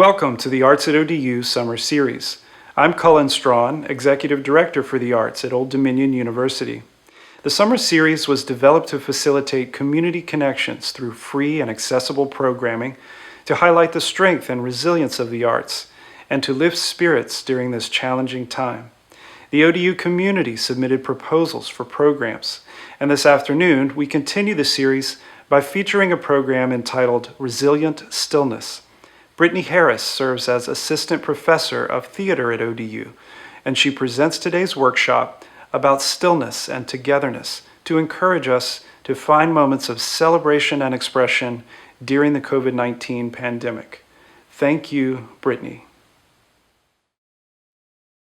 Welcome to the Arts at ODU Summer Series. I'm Cullen Strawn, Executive Director for the Arts at Old Dominion University. The Summer Series was developed to facilitate community connections through free and accessible programming, to highlight the strength and resilience of the arts, and to lift spirits during this challenging time. The ODU community submitted proposals for programs, and this afternoon we continue the series by featuring a program entitled Resilient Stillness. Brittney Harris serves as Assistant Professor of Theater at ODU, and she presents today's workshop about stillness and togetherness to encourage us to find moments of celebration and expression during the COVID-19 pandemic. Thank you, Brittney.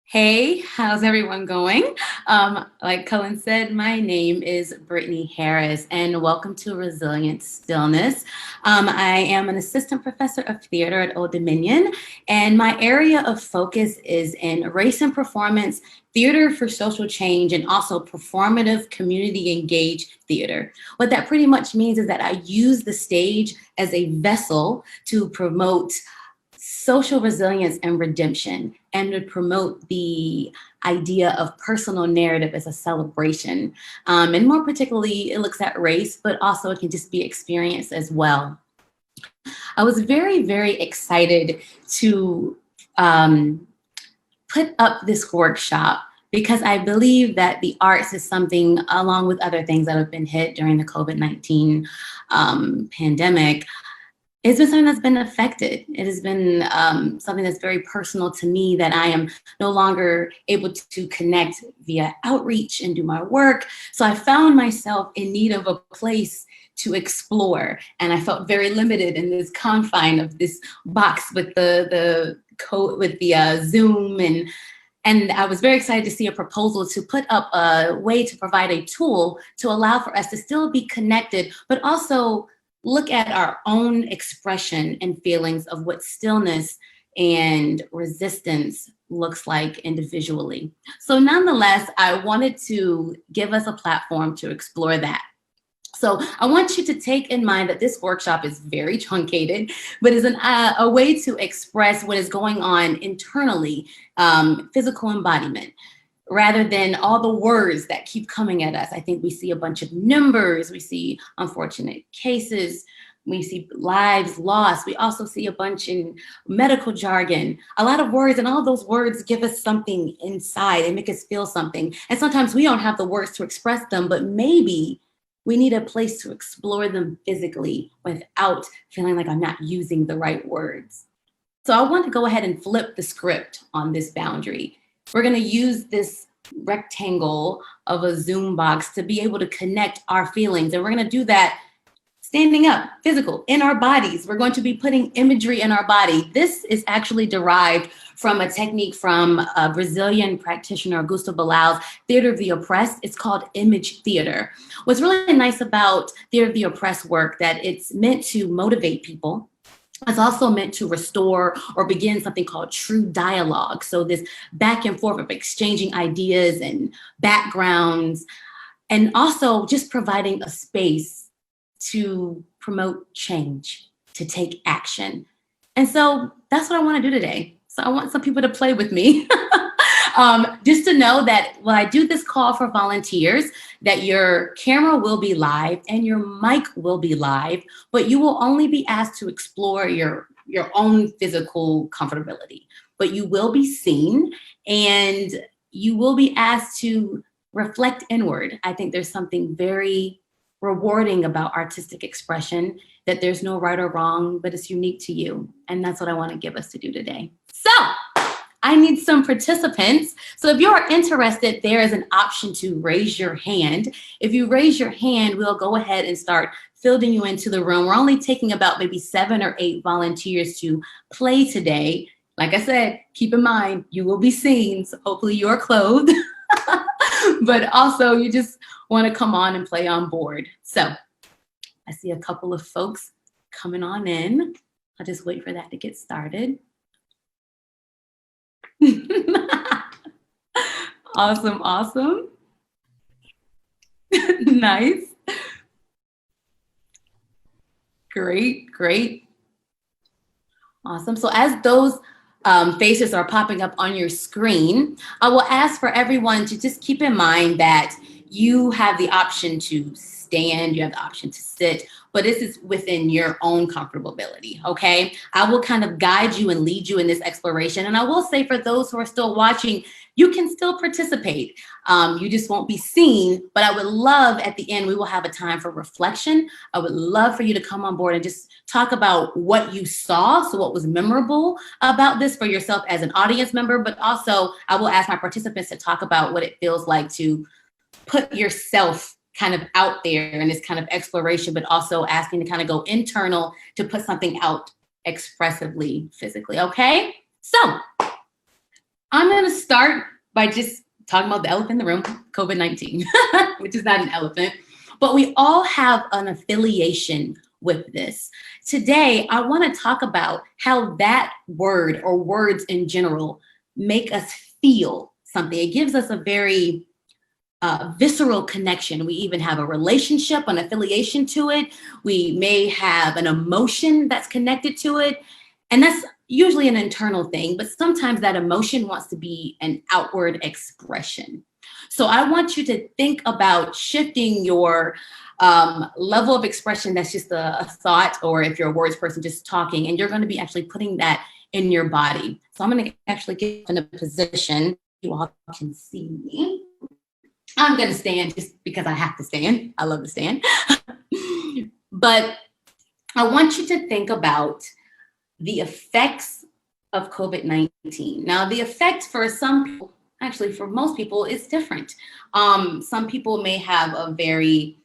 Hey, how's everyone going? Like Cullen said, my name is Brittney Harris, and welcome to Resilient Stillness. I am an assistant professor of theater at Old Dominion, and my area of focus is in race and performance, theater for social change, and also performative community engaged theater. What that pretty much means is that I use the stage as a vessel to promote social resilience and redemption, and to promote the idea of personal narrative as a celebration. And more particularly, it looks at race, but also it can just be experienced as well. I was very, very excited to put up this workshop because I believe that the arts is something, along with other things that have been hit during the COVID-19 pandemic, it's been something that's been affected. It has been something that's very personal to me, that I am no longer able to connect via outreach and do my work. So I found myself in need of a place to explore. And I felt very limited in this confine of this box with the Zoom. And I was very excited to see a proposal to put up a way to provide a tool to allow for us to still be connected, but also look at our own expression and feelings of what stillness and resistance looks like individually. So nonetheless, I wanted to give us a platform to explore that. So I want you to take in mind that this workshop is very truncated, but is a way to express what is going on internally, physical embodiment, rather than all the words that keep coming at us. I think we see a bunch of numbers, we see unfortunate cases, we see lives lost, we also see a bunch in medical jargon, a lot of words, and all those words give us something inside and make us feel something. And sometimes we don't have the words to express them, but maybe we need a place to explore them physically without feeling like I'm not using the right words. So I want to go ahead and flip the script on this boundary. We're going to use this rectangle of a Zoom box to be able to connect our feelings. And we're going to do that standing up, physical, in our bodies. We're going to be putting imagery in our body. This is actually derived from a technique from a Brazilian practitioner, Augusto Boal's Theater of the Oppressed. It's called image theater. What's really nice about Theater of the Oppressed work, that it's meant to motivate people. It's also meant to restore or begin something called true dialogue. So this back and forth of exchanging ideas and backgrounds, and also just providing a space to promote change, to take action. And so that's what I want to do today. So I want some people to play with me. Just to know that when I do this call for volunteers, that your camera will be live and your mic will be live, but you will only be asked to explore your own physical comfortability. But you will be seen and you will be asked to reflect inward. I think there's something very rewarding about artistic expression, that there's no right or wrong, but it's unique to you. And that's what I want to give us to do today. So I need some participants. So if you're interested, there is an option to raise your hand. If you raise your hand, we'll go ahead and start fielding you into the room. We're only taking about maybe 7 or 8 volunteers to play today. Like I said, keep in mind, you will be seen, so hopefully you're clothed. But also you just want to come on and play on board. So I see a couple of folks coming on in. I'll just wait for that to get started. Awesome, awesome. Nice. Great, great. Awesome. So as those faces are popping up on your screen, I will ask for everyone to just keep in mind that you have the option to stand, you have the option to sit, but this is within your own comfortability, okay? I will kind of guide you and lead you in this exploration. And I will say for those who are still watching, you can still participate. You just won't be seen, but I would love at the end, we will have a time for reflection. I would love for you to come on board and just talk about what you saw, so what was memorable about this for yourself as an audience member, but also I will ask my participants to talk about what it feels like to put yourself kind of out there in this kind of exploration, but also asking to kind of go internal to put something out expressively, physically, okay? So I'm gonna start by just talking about the elephant in the room, COVID-19, which is not an elephant, but we all have an affiliation with this. Today, I wanna talk about how that word or words in general make us feel something. It gives us a very visceral connection. We even have a relationship, an affiliation to it. We may have an emotion that's connected to it. And that's usually an internal thing, but sometimes that emotion wants to be an outward expression. So I want you to think about shifting your level of expression that's just a thought, or if you're a words person, just talking, and you're going to be actually putting that in your body. So I'm going to actually get in a position you all can see me. I'm going to stand just because I have to stand. I love to stand. But I want you to think about the effects of COVID-19. Now, the effect for some people, actually for most people, is different. Some people may have a very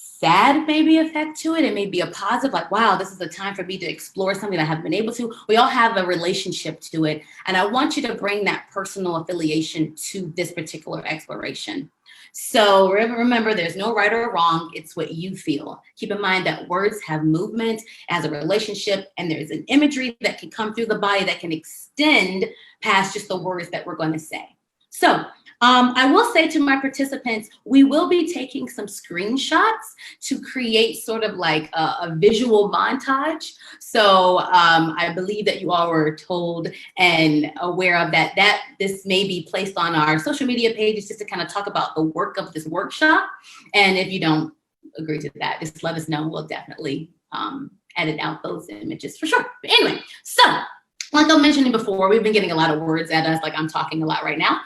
sad maybe effect to it. It may be a positive, like, wow, this is a time for me to explore something I haven't been able to. We all have a relationship to it. And I want you to bring that personal affiliation to this particular exploration. So remember, there's no right or wrong. It's what you feel. Keep in mind that words have movement as a relationship, and there's an imagery that can come through the body that can extend past just the words that we're going to say. So I will say to my participants, we will be taking some screenshots to create sort of like a visual montage. So I believe that you all were told and aware of that this may be placed on our social media pages just to kind of talk about the work of this workshop. And if you don't agree to that, just let us know. We'll definitely edit out those images for sure. But anyway, so like I mentioned before, we've been getting a lot of words at us, like I'm talking a lot right now.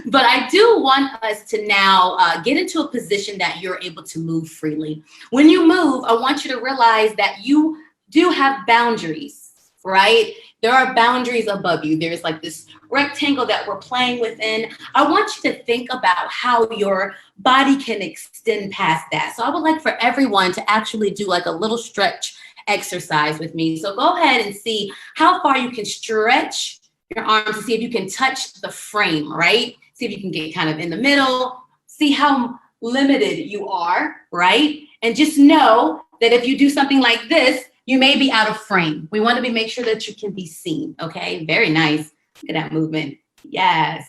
But I do want us to now get into a position that you're able to move freely. When you move, I want you to realize that you do have boundaries, right? There are boundaries above you. There's like this rectangle that we're playing within. I want you to think about how your body can extend past that. So I would like for everyone to actually do like a little stretch exercise with me. So go ahead and see how far you can stretch your arms to see if you can touch the frame, right? See if you can get kind of in the middle, see how limited you are, right? And just know that if you do something like this, you may be out of frame. We want to make sure that you can be seen, okay? Very nice. Look at that movement. Yes,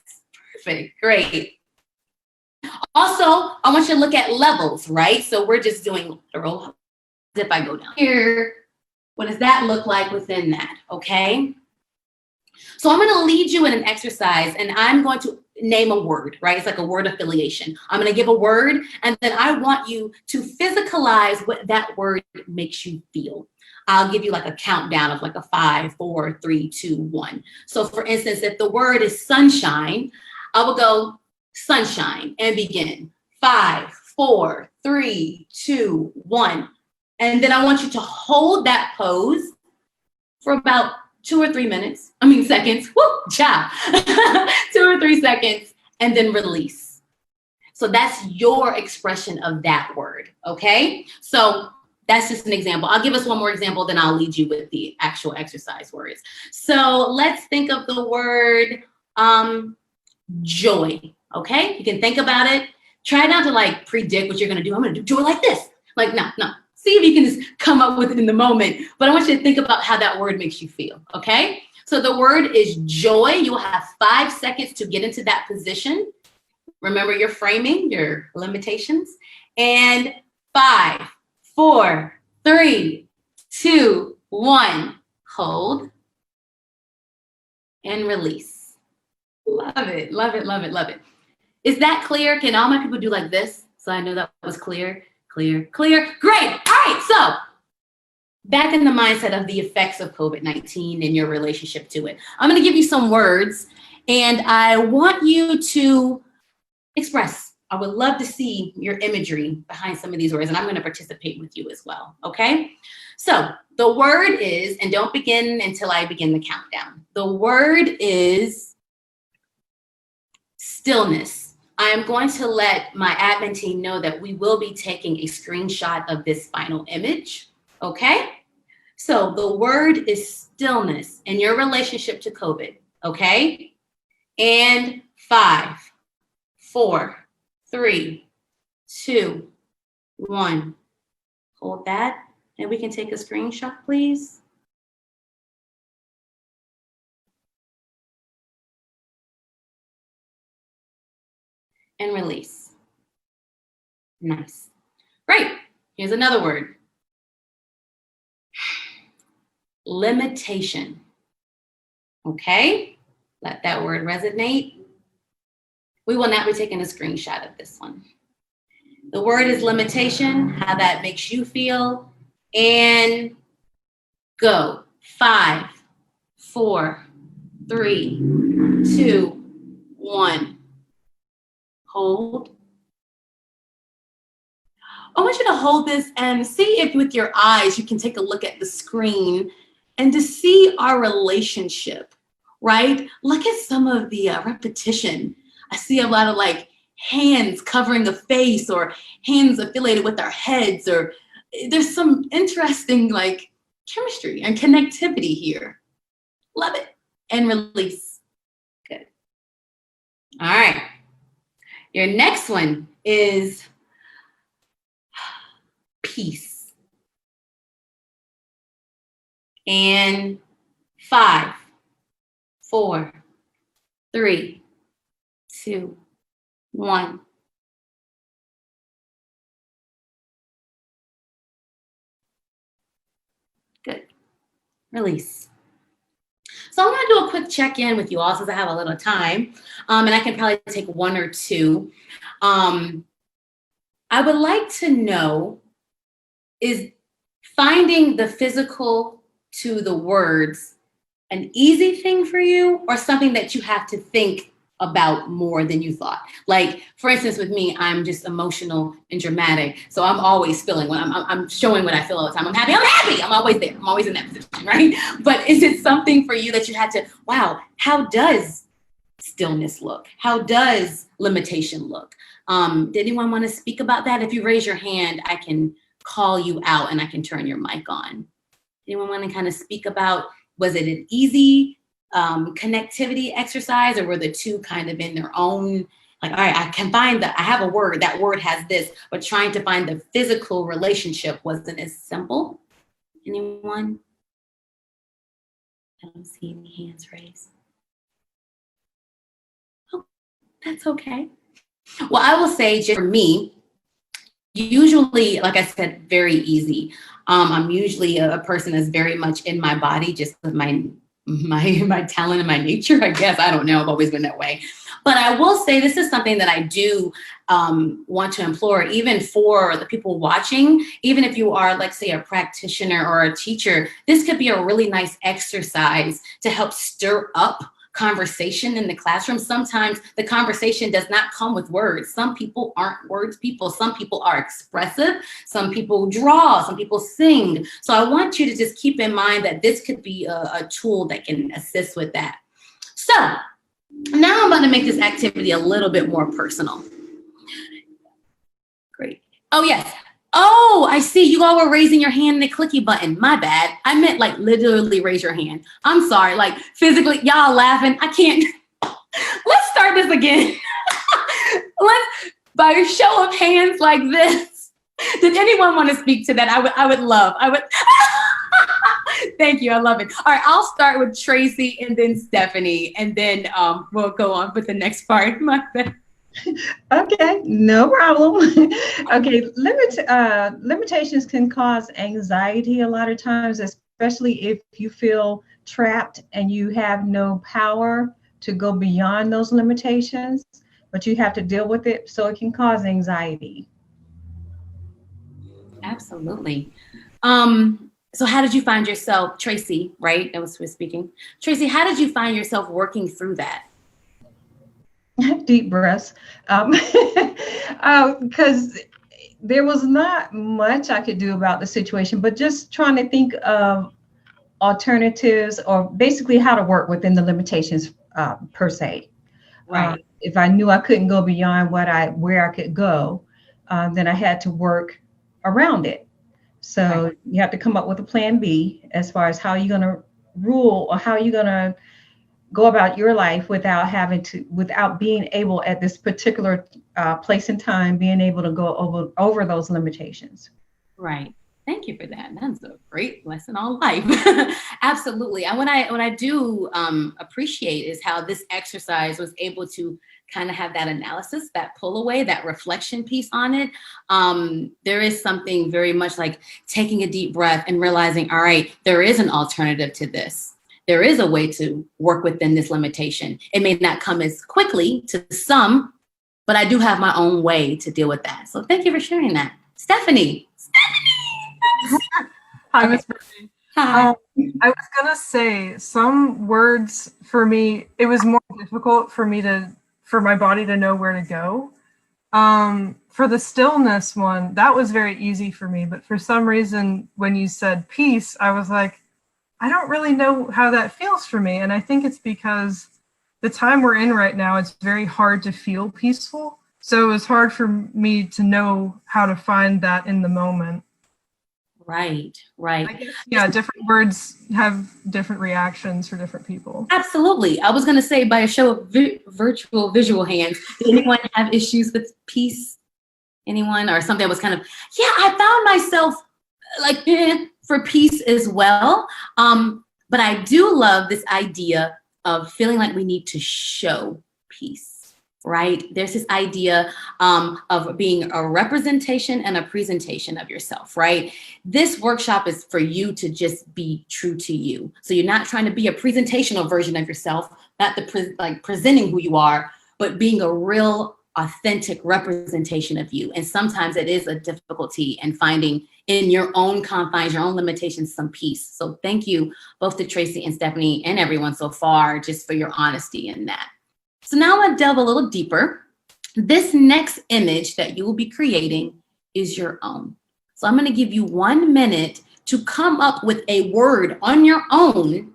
perfect, great. Also, I want you to look at levels, right? So we're just doing a roll. If I go down here, what does that look like within that, okay? So I'm gonna lead you in an exercise and I'm going to name a word, right? It's like a word affiliation. I'm gonna give a word and then I want you to physicalize what that word makes you feel. I'll give you like a countdown of like a 5, 4, 3, 2, 1. So for instance, if the word is sunshine, I will go sunshine and begin. 5, 4, 3, 2, 1. And then I want you to hold that pose for about 2 or 3 seconds. Woo, ciao. 2 or 3 seconds, and then release. So that's your expression of that word, okay? So that's just an example. I'll give us one more example, then I'll lead you with the actual exercise words. So let's think of the word joy, okay? You can think about it. Try not to like predict what you're gonna do. I'm gonna do joy like this. Like, no. See if you can just come up with it in the moment. But I want you to think about how that word makes you feel, okay? So the word is joy. You'll have 5 seconds to get into that position. Remember your framing, your limitations. And 5, 4, 3, 2, 1. hold, and release. Love it, love it, love it, love it. Is that clear? Can all my people do like this? So I know that was clear, clear, clear. Great. All right, so back in the mindset of the effects of COVID-19 and your relationship to it. I'm going to give you some words, and I want you to express. I would love to see your imagery behind some of these words, and I'm going to participate with you as well, okay? So the word is, and don't begin until I begin the countdown. The word is stillness. I am going to let my admin team know that we will be taking a screenshot of this final image, okay? So the word is stillness in your relationship to COVID, okay? And 5, 4, 3, 2, 1. Hold that, and we can take a screenshot, please. And release. Nice. Great. Here's another word. Limitation. Okay? Let that word resonate. We will not be taking a screenshot of this one. The word is limitation, how that makes you feel. And go. 5, 4, 3, 2, 1. Hold. I want you to hold this and see if with your eyes you can take a look at the screen and to see our relationship, right? Look at some of the repetition. I see a lot of like hands covering the face or hands affiliated with our heads, or there's some interesting like chemistry and connectivity here. Love it. And release. Good. All right. Your next one is peace. And 5, 4, 3, 2, 1. Good. Release. So I'm going to do a quick check-in with you all since I have a little time, and I can probably take 1 or 2. I would like to know, is finding the physical to the words an easy thing for you, or something that you have to think about more than you thought? Like, for instance, with me, I'm just emotional and dramatic. So I'm always feeling, when I'm showing what I feel all the time. I'm happy, I'm always there. I'm always in that position, right? But is it something for you that you had to, wow, how does stillness look? How does limitation look? Did anyone want to speak about that? If you raise your hand, I can call you out and I can turn your mic on. Anyone want to kind of speak about, was it an easy connectivity exercise, or were the two kind of in their own, like, all right, I can find I have a word, that word has this, but trying to find the physical relationship wasn't as simple? Anyone? I don't see any hands raised. Oh, that's okay. Well, I will say, just for me, usually, like I said, very easy. I'm usually a person that's very much in my body, just with my talent and my nature, I guess. I don't know. I've always been that way. But I will say this is something that I do want to implore, even for the people watching, even if you are, like, say, a practitioner or a teacher, this could be a really nice exercise to help stir up conversation in the classroom. Sometimes the conversation does not come with words. Some people aren't words people. Some people are expressive. Some people draw. Some people sing. So I want you to just keep in mind that this could be a tool that can assist with that. So now I'm going to make this activity a little bit more personal. Great. Oh, yes. Oh, I see. You all were raising your hand in the clicky button. My bad. I meant like literally raise your hand. I'm sorry. Like physically, y'all laughing. I can't. Let's start this again. Let's, by a show of hands like this. Did anyone want to speak to that? I would love. Thank you. I love it. All right. I'll start with Tracy and then Stephanie, and then we'll go on with the next part. My bad. Okay, no problem. Okay, limitations can cause anxiety a lot of times, especially if you feel trapped and you have no power to go beyond those limitations, but you have to deal with it, so it can cause anxiety. Absolutely. So how did you find yourself, Tracy, right? That was who was speaking. Tracy, how did you find yourself working through that? Deep breaths. Because there was not much I could do about the situation, but just trying to think of alternatives, or basically how to work within the limitations per se. Right. If I knew I couldn't go beyond where I could go, then I had to work around it. So Right. you have to come up with a plan B as far as how you're going to rule, or how you're going to go about your life without being able at this particular place and time, being able to go over those limitations. Right. Thank you for that. That's a great lesson on life. Absolutely. And what I do appreciate is how this exercise was able to kind of have that analysis, that pull away, that reflection piece on it. There is something very much like taking a deep breath and realizing, all right, there is an alternative to this. There is a way to work within this limitation. It may not come as quickly to some, but I do have my own way to deal with that. So thank you for sharing that. Stephanie. Hi, Miss Brittney. Hi. I was gonna say, some words for me, it was more difficult for my body to know where to go. For the stillness one, that was very easy for me, but for some reason, when you said peace, I was like, I don't really know how that feels for me. And I think it's because the time we're in right now, it's very hard to feel peaceful. So it was hard for me to know how to find that in the moment. Right. I guess, yeah, different words have different reactions for different people. Absolutely. I was going to say, by a show of virtual visual hands, did anyone have issues with peace? Anyone? Or something that was kind of, yeah, I found myself like for peace as well. But I do love this idea of feeling like we need to show peace. Right? There's this idea of being a representation and a presentation of yourself, right? This workshop is for you to just be true to you. So you're not trying to be a presentational version of yourself, not presenting who you are, but being a real authentic representation of you. And sometimes it is a difficulty in finding in your own confines, your own limitations, some peace. So thank you both to Tracy and Stephanie and everyone so far, just for your honesty in that. So now I'm gonna delve a little deeper. This next image that you will be creating is your own. So I'm gonna give you 1 minute to come up with a word on your own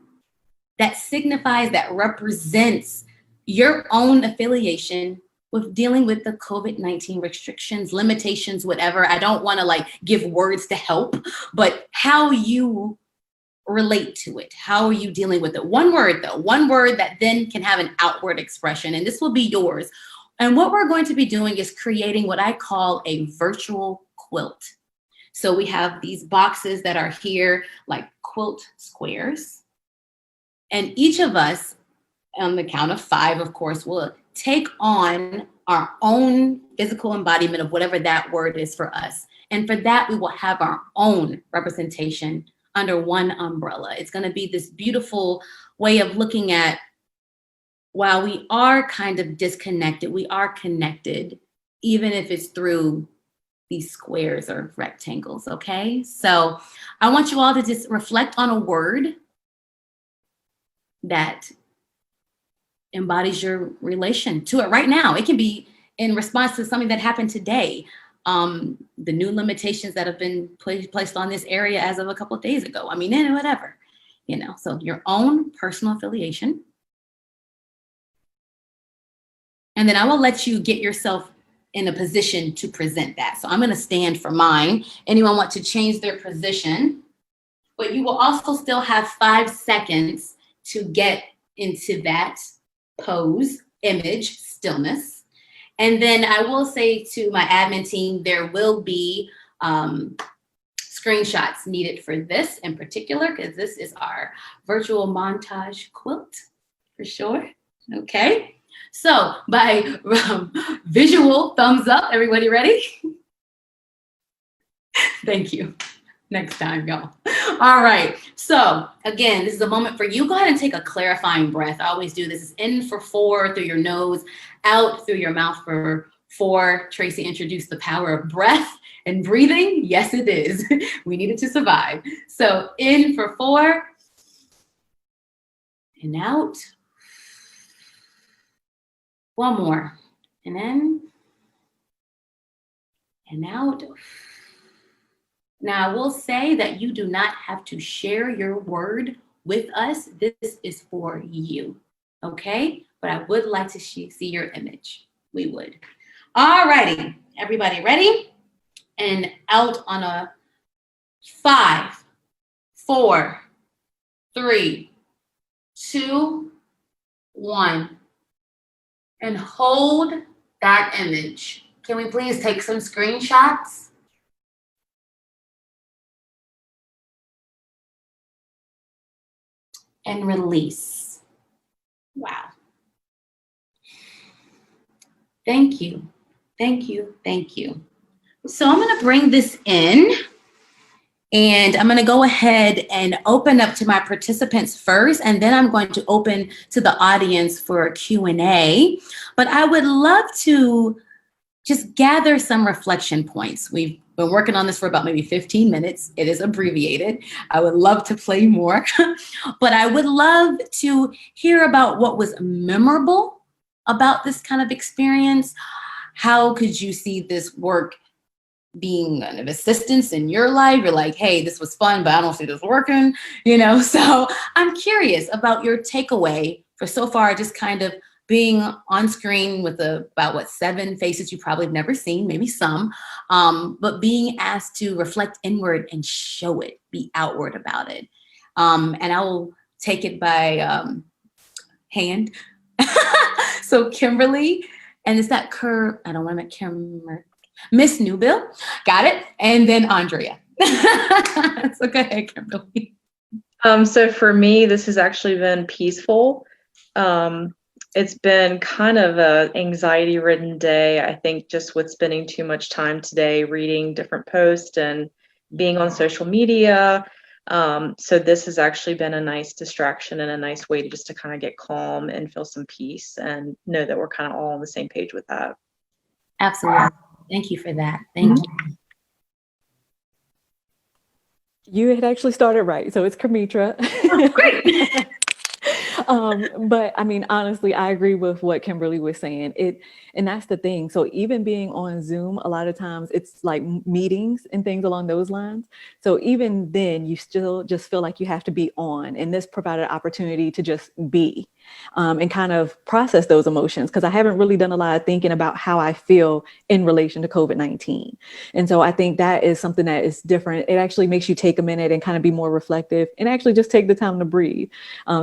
that signifies, that represents your own affiliation with dealing with the COVID-19 restrictions, limitations, whatever. I don't wanna give words to help, but how you relate to it. How are you dealing with it? One word though, one word that then can have an outward expression, and this will be yours. And what we're going to be doing is creating what I call a virtual quilt. So we have these boxes that are here like quilt squares. And each of us, on the count of 5, of course, will take on our own physical embodiment of whatever that word is for us. And for that, we will have our own representation under one umbrella. It's going to be this beautiful way of looking at, while we are kind of disconnected, we are connected, even if it's through these squares or rectangles, okay? So I want you all to just reflect on a word that embodies your relation to it right now. It can be in response to something that happened today. The new limitations that have been placed on this area as of a couple of days ago. I mean, whatever, so your own personal affiliation. And then I will let you get yourself in a position to present that. So I'm gonna stand for mine. Anyone want to change their position? But you will also still have 5 seconds to get into that pose, image, stillness. And then I will say to my admin team, there will be screenshots needed for this in particular, because this is our virtual montage quilt for sure. Okay, so by visual thumbs up, everybody ready? Thank you. next time, y'all. All right. So again, this is a moment for you. Go ahead and take a clarifying breath. I always do this. It's in for 4 through your nose, out through your mouth for 4. Tracy introduced the power of breath and breathing. Yes, it is. We need it to survive. So in for 4 and out. One more. And in and out. Now, I will say that you do not have to share your word with us. This is for you, okay? But I would like to see your image. We would. All righty, everybody ready? And out on a 5, 4, 3, 2, 1. And hold that image. Can we please take some screenshots? And release. Wow. Thank you. Thank you. Thank you. So I'm going to bring this in, and I'm going to go ahead and open up to my participants first, and then I'm going to open to the audience for a Q&A. But I would love to just gather some reflection points. We've been working on this for about maybe 15 minutes. It is abbreviated. I would love to play more, but I would love to hear about what was memorable about this kind of experience. How could you see this work being an assistance in your life? You're like, hey, this was fun, but I don't see this working, you know? So I'm curious about your takeaway for so far, just kind of being on screen with about 7 faces you probably have never seen, maybe some, but being asked to reflect inward and show it, be outward about it. And I will take it by hand. So Kimberly, and is that I don't want to make Kimberly. Miss Newbill, got it. And then Andrea. So go ahead, Kimberly. So for me, this has actually been peaceful. It's been kind of a anxiety-ridden day, I think, just with spending too much time today reading different posts and being on social media. So this has actually been a nice distraction and a nice way to kind of get calm and feel some peace and know that we're kind of all on the same page with that. Absolutely. Thank you for that. Thank you. You had actually started right. So it's Kamitra. Oh, great. But I mean, honestly, I agree with what Kimberly was saying. And that's the thing. So even being on Zoom, a lot of times it's like meetings and things along those lines. So even then, you still just feel like you have to be on. And this provided an opportunity to just be and kind of process those emotions, because I haven't really done a lot of thinking about how I feel in relation to COVID-19. And so I think that is something that is different. It actually makes you take a minute and kind of be more reflective and actually just take the time to breathe.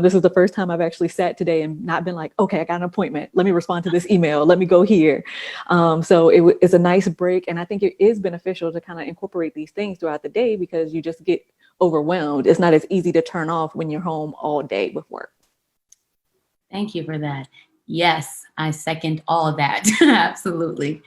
This is the first time I've actually sat today and not been like, okay, I got an appointment. Let me respond to this email. Let me go here. So it's a nice break. And I think it is beneficial to kind of incorporate these things throughout the day, because you just get overwhelmed. It's not as easy to turn off when you're home all day with work. Thank you for that. Yes, I second all of that. Absolutely.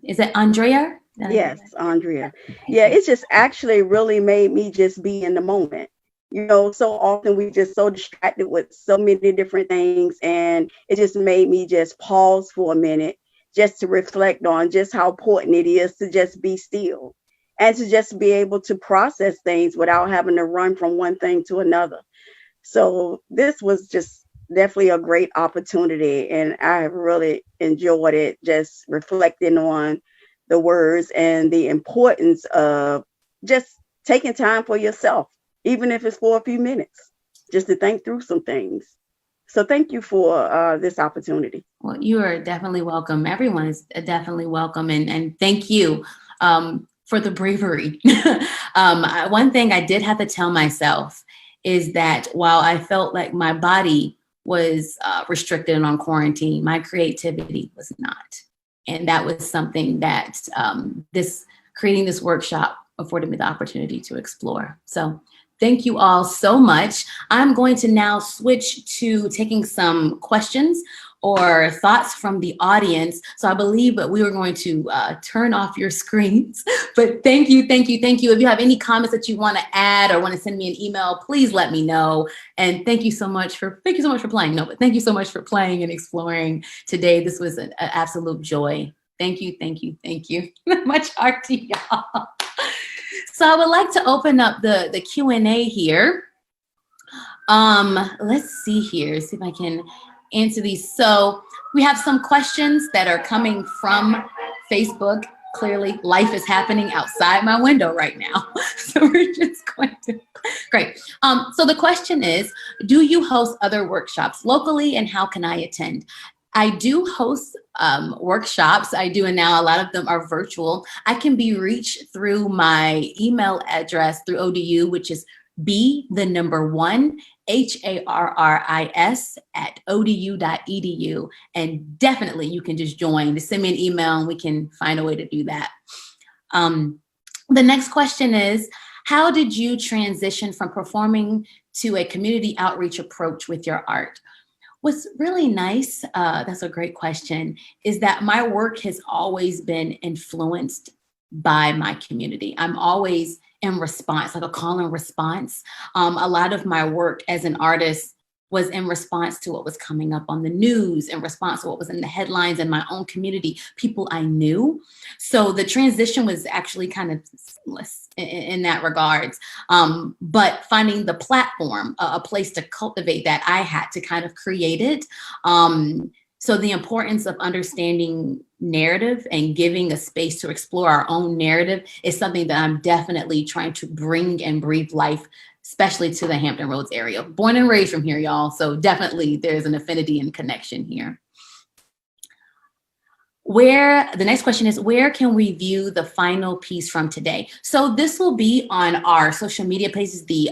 Is it Andrea? Yes, Andrea. Yeah, it just actually really made me just be in the moment. You know, so often we just so distracted with so many different things, and it just made me just pause for a minute, just to reflect on just how important it is to just be still and to just be able to process things without having to run from one thing to another. So this was just definitely a great opportunity, and I really enjoyed it, just reflecting on the words and the importance of just taking time for yourself, even if it's for a few minutes, just to think through some things. So thank you for this opportunity. Well, you are definitely welcome. Everyone is definitely welcome. And thank you for the bravery. One thing I did have to tell myself is that while I felt like my body was restricted and on quarantine, my creativity was not. And that was something that creating this workshop afforded me the opportunity to explore. So thank you all so much. I'm going to now switch to taking some questions or thoughts from the audience. So I believe that we were going to turn off your screens, but thank you. If you have any comments that you want to add or want to send me an email, please let me know. And thank you so much for playing. No, but thank you so much for playing and exploring today. This was an absolute joy. Thank you. Much heart to y'all. So I would like to open up the Q&A here. Let's see here, see if I can answer these. So we have some questions that are coming from Facebook. Clearly, life is happening outside my window right now. So we're just going to, great. So the question is, do you host other workshops locally, and how can I attend? I do host workshops. I do, and now a lot of them are virtual. I can be reached through my email address through ODU, which is BHARRIS@odu.edu. And definitely you can just join. Just send me an email and we can find a way to do that. The next question is, how did you transition from performing to a community outreach approach with your art? What's really nice, that's a great question, is that my work has always been influenced by my community. I'm always in response, like a call and response. A lot of my work as an artist was in response to what was coming up on the news, in response to what was in the headlines in my own community, people I knew. So the transition was actually kind of seamless in that regards. But finding the platform, a place to cultivate that, I had to kind of create it. So the importance of understanding narrative and giving a space to explore our own narrative is something that I'm definitely trying to bring and breathe life, especially to the Hampton Roads area. Born and raised from here, y'all. So definitely there's an affinity and connection here. The next question is, where can we view the final piece from today? So this will be on our social media pages, the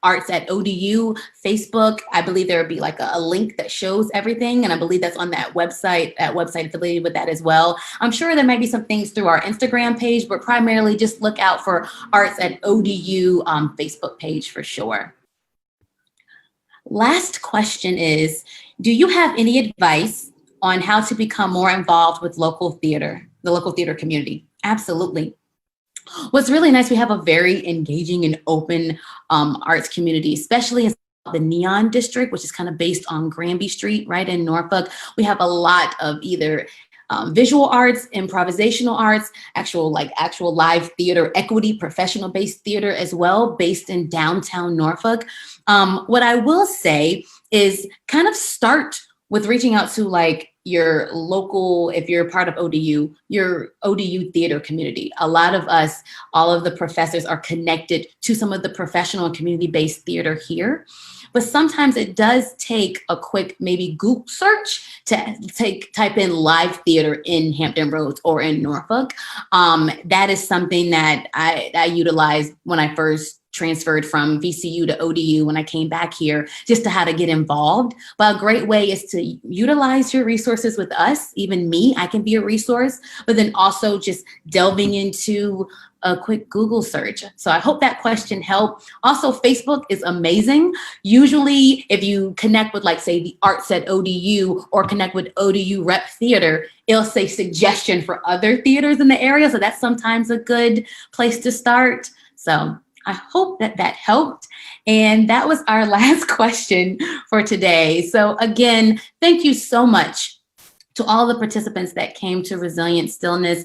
Arts at ODU, Facebook. I believe there will be like a link that shows everything. And I believe that's on that website affiliated with that as well. I'm sure there might be some things through our Instagram page, but primarily just look out for Arts at ODU Facebook page for sure. Last question is, do you have any advice on how to become more involved with the local theater community? Absolutely. What's really nice, we have a very engaging and open arts community, especially in the Neon District, which is kind of based on Granby Street, right in Norfolk. We have a lot of either visual arts, improvisational arts, actual live theater, equity, professional-based theater as well, based in downtown Norfolk. What I will say is kind of start with reaching out to like your local, if you're part of ODU, your ODU theater community. A lot of us, all of the professors are connected to some of the professional and community-based theater here. But sometimes it does take a quick maybe Google search to type in live theater in Hampton Roads or in Norfolk. That is something that I utilized when I first transferred from VCU to ODU when I came back here, just to how to get involved. But a great way is to utilize your resources with us. Even me, I can be a resource, but then also just delving into a quick Google search. So I hope that question helped. Also, Facebook is amazing. Usually if you connect with like say the Arts at ODU or connect with ODU Rep Theater, it'll say suggestion for other theaters in the area. So that's sometimes a good place to start. So I hope that helped. And that was our last question for today. So again, thank you so much to all the participants that came to Resilient Stillness.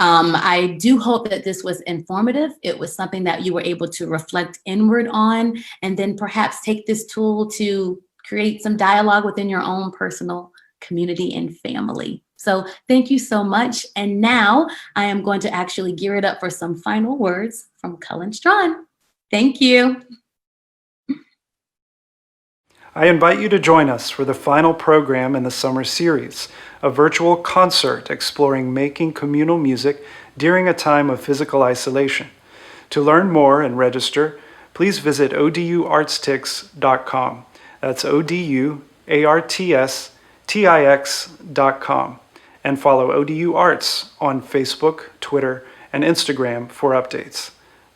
I do hope that this was informative. It was something that you were able to reflect inward on, and then perhaps take this tool to create some dialogue within your own personal community and family. So thank you so much. And now I am going to actually gear it up for some final words from Cullen Strawn. Thank you. I invite you to join us for the final program in the summer series, a virtual concert exploring making communal music during a time of physical isolation. To learn more and register, please visit oduartstix.com. That's oduartstix.com. And follow ODU Arts on Facebook, Twitter, and Instagram for updates.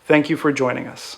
Thank you for joining us.